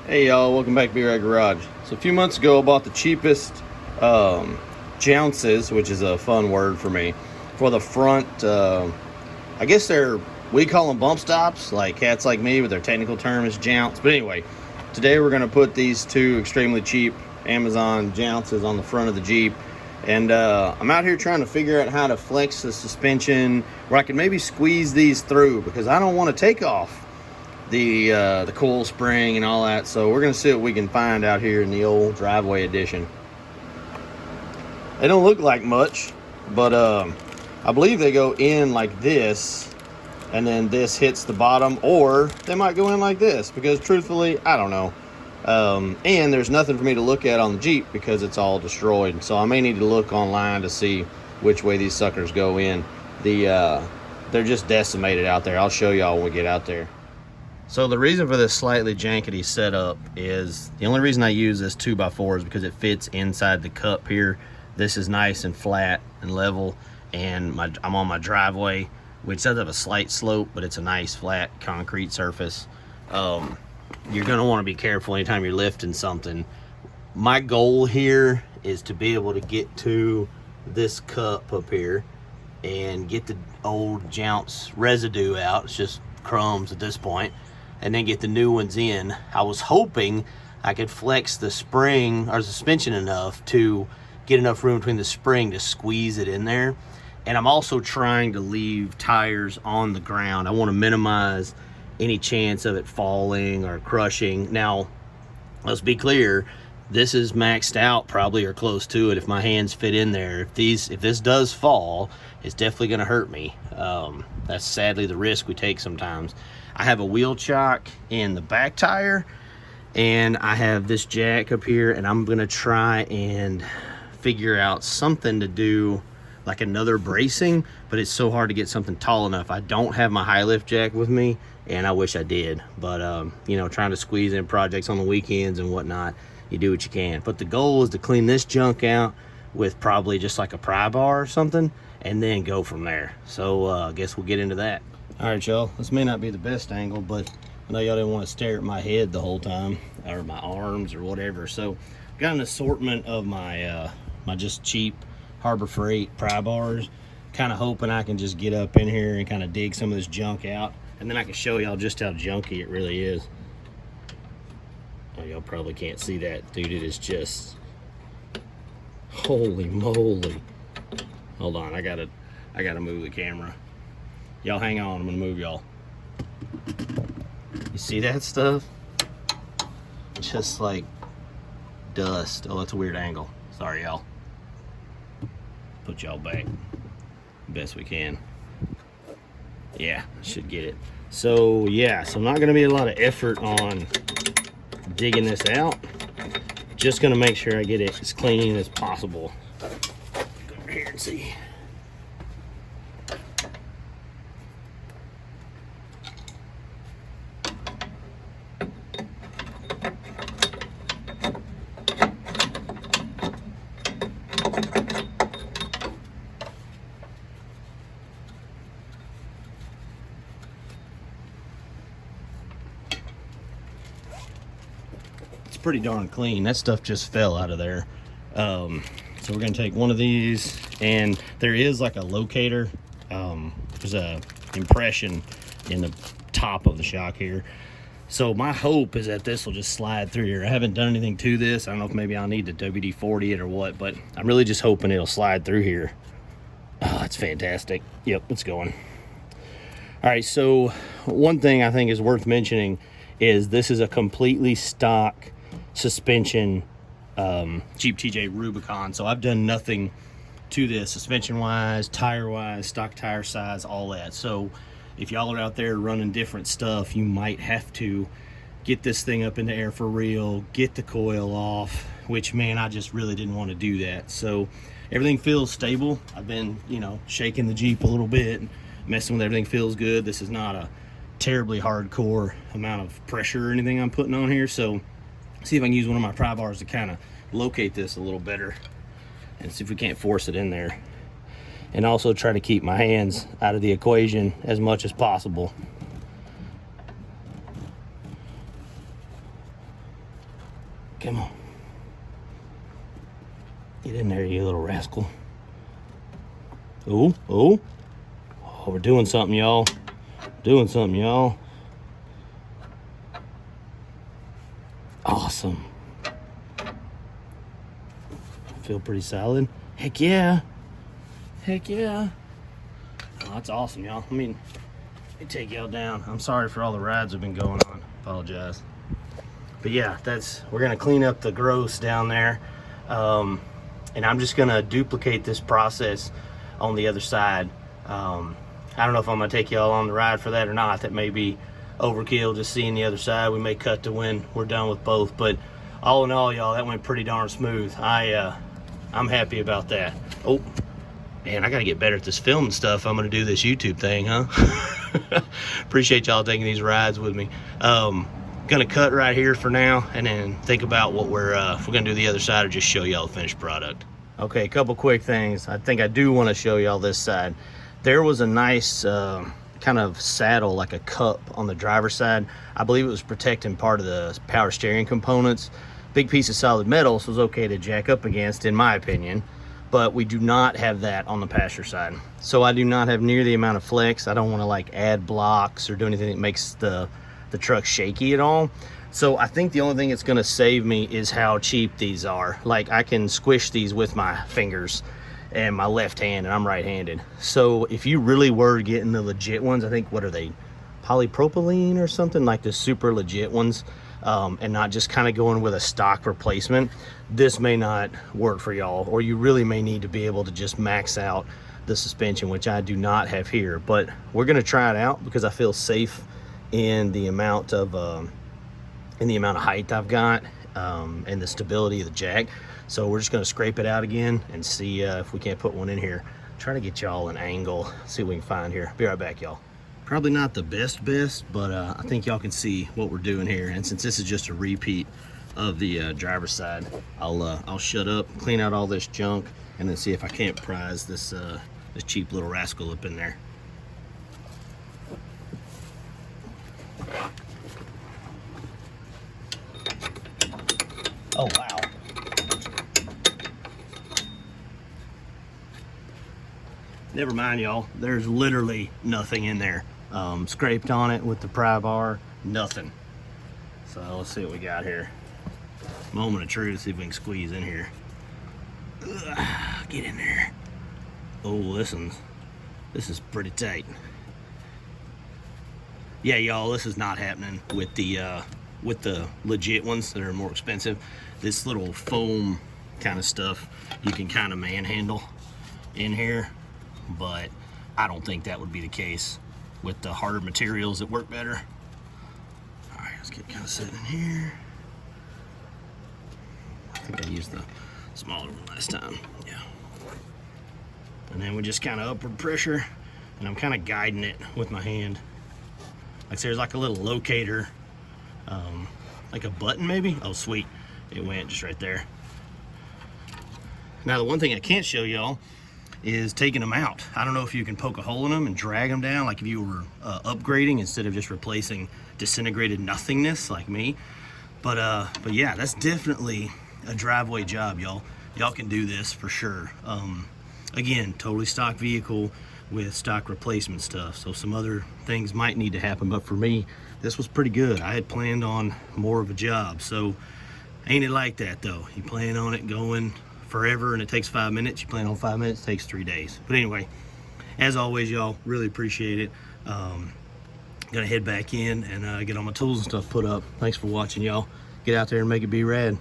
Hey y'all, welcome back to B-Rad Garage. So a few months ago I bought the cheapest jounces, which is a fun word for me, for the front. I guess we call them bump stops, like cats like me, but their technical term is jounce. But anyway, today we're going to put these two extremely cheap Amazon jounces on the front of the Jeep. And I'm out here trying to figure out how to flex the suspension where I can maybe squeeze these through, because I don't want to take off the coil spring and all that. So we're gonna see what we can find out here in the old driveway edition. They don't look like much, but I believe they go in like this, and then this hits the bottom, or they might go in like this, because truthfully I don't know. And there's nothing for me to look at on the Jeep because it's all destroyed, so I may need to look online to see which way these suckers go in. They're just decimated out there. I'll show y'all when we get out there. So the reason for this slightly jankety setup is, the only reason I use this 2x4 is because it fits inside the cup here. This is nice and flat and level, and I'm on my driveway, which does have a slight slope, but it's a nice flat concrete surface. You're gonna want to be careful anytime you're lifting something. My goal here is to be able to get to this cup up here and get the old jounce residue out. It's just crumbs at this point, and then get the new ones in. I was hoping I could flex the spring or suspension enough to get enough room between the spring to squeeze it in there. And I'm also trying to leave tires on the ground. I want to minimize any chance of it falling or crushing. Now, let's be clear, this is maxed out probably, or close to it, if my hands fit in there. If this does fall, it's definitely going to hurt me. That's sadly the risk we take sometimes. I have a wheel chock in the back tire, and I have this jack up here, and I'm gonna try and figure out something to do, like another bracing, but it's so hard to get something tall enough. I don't have my high lift jack with me, and I wish I did, but you know, trying to squeeze in projects on the weekends and whatnot, you do what you can. But the goal is to clean this junk out with probably just like a pry bar or something, and then go from there. So I guess we'll get into that. All right, y'all, this may not be the best angle, but I know y'all didn't want to stare at my head the whole time, or my arms or whatever. So I've got an assortment of my my just cheap Harbor Freight pry bars, kind of hoping I can just get up in here and kind of dig some of this junk out, and then I can show y'all just how junky it really is. Oh, y'all probably can't see that, dude. It is just, holy moly. Hold on, I gotta move the camera. Y'all hang on, I'm gonna move y'all. You see that stuff? Just like dust. Oh, that's a weird angle. Sorry, y'all. Put y'all back best we can. Yeah, should get it. So yeah, so not gonna be a lot of effort on digging this out. Just gonna make sure I get it as clean as possible. Go over here and see. Pretty darn clean. That stuff just fell out of there. So we're gonna take one of these, and there is like a locator. There's a impression in the top of the shock here. So my hope is that this will just slide through here. I haven't done anything to this. I don't know if maybe I'll need to WD-40 it or what, but I'm really just hoping it'll slide through here. Oh, that's fantastic. Yep, it's going. All right, so one thing I think is worth mentioning is this is a completely stock suspension Jeep TJ Rubicon. So I've done nothing to this suspension wise, tire wise, stock tire size, all that. So if y'all are out there running different stuff, you might have to get this thing up in the air for real, get the coil off, which, man, I just really didn't want to do that. So everything feels stable. I've been, you know, shaking the Jeep a little bit, messing with everything. Feels good. This is not a terribly hardcore amount of pressure or anything I'm putting on here. So see if I can use one of my pry bars to kind of locate this a little better and see if we can't force it in there, and also try to keep my hands out of the equation as much as possible. Come on. Get in there, you little rascal. Ooh, ooh. Oh, we're doing something, y'all. Doing something, y'all. Awesome. Feel pretty solid. Heck yeah. Heck yeah. Oh, that's awesome, y'all. I mean, let me take y'all down. I'm sorry for all the rides that have been going on. Apologize. But yeah, we're gonna clean up the gross down there. And I'm just gonna duplicate this process on the other side. I don't know if I'm gonna take y'all on the ride for that or not. That may be overkill, just seeing the other side. We may cut to when we're done with both, but all in all, y'all, that went pretty darn smooth. I'm happy about that. Oh, man, I gotta get better at this filming stuff. I'm gonna do this YouTube thing, huh? Appreciate y'all taking these rides with me. Gonna cut right here for now, and then think about what if we're gonna do the other side or just show y'all the finished product. Okay, a couple quick things. I think I do want to show y'all this side. There was a nice kind of saddle, like a cup on the driver's side. I believe it was protecting part of the power steering components. Big piece of solid metal, so it was okay to jack up against, in my opinion. But we do not have that on the passenger side. So I do not have near the amount of flex. I don't want to like add blocks or do anything that makes the truck shaky at all. So I think the only thing that's gonna save me is how cheap these are. Like, I can squish these with my fingers and my left hand, and I'm right-handed. So if you really were getting the legit ones, I think, what are they, polypropylene or something, like the super legit ones, and not just kind of going with a stock replacement, this may not work for y'all, or you really may need to be able to just max out the suspension, which I do not have here. But we're gonna try it out because I feel safe in the amount of height I've got, and the stability of the jack. So we're just gonna scrape it out again and see if we can't put one in here. Trying to get y'all an angle, see what we can find here. Be right back, y'all. Probably not the best, but I think y'all can see what we're doing here. And since this is just a repeat of the driver's side, I'll shut up, clean out all this junk, and then see if I can't prize this cheap little rascal up in there. Oh, wow. Never mind, y'all. There's literally nothing in there. Scraped on it with the pry bar, nothing. So let's see what we got here. Moment of truth, see if we can squeeze in here. Ugh, get in there. Oh, listen, this is pretty tight. Yeah, y'all, this is not happening with the legit ones that are more expensive. This little foam kind of stuff you can kind of manhandle in here, but I don't think that would be the case with the harder materials that work better. All right, let's get kind of set in here. I think I used the smaller one last time, yeah. And then we just kind of upward pressure, and I'm kind of guiding it with my hand. Like, there's like a little locator, like a button maybe. Oh, sweet, it went just right there. Now, the one thing I can't show y'all is taking them out. I don't know if you can poke a hole in them and drag them down like if you were upgrading instead of just replacing disintegrated nothingness like me. But yeah, that's definitely a driveway job, y'all. Y'all can do this for sure. Again, totally stock vehicle with stock replacement stuff, so some other things might need to happen, but for me, this was pretty good. I had planned on more of a job, so ain't it like that though? You plan on it going forever and it takes 5 minutes. You plan on 5 minutes, it takes 3 days. But anyway, as always, y'all, really appreciate it. Gonna head back in and get all my tools and stuff put up. Thanks for watching, y'all. Get out there and make it be rad.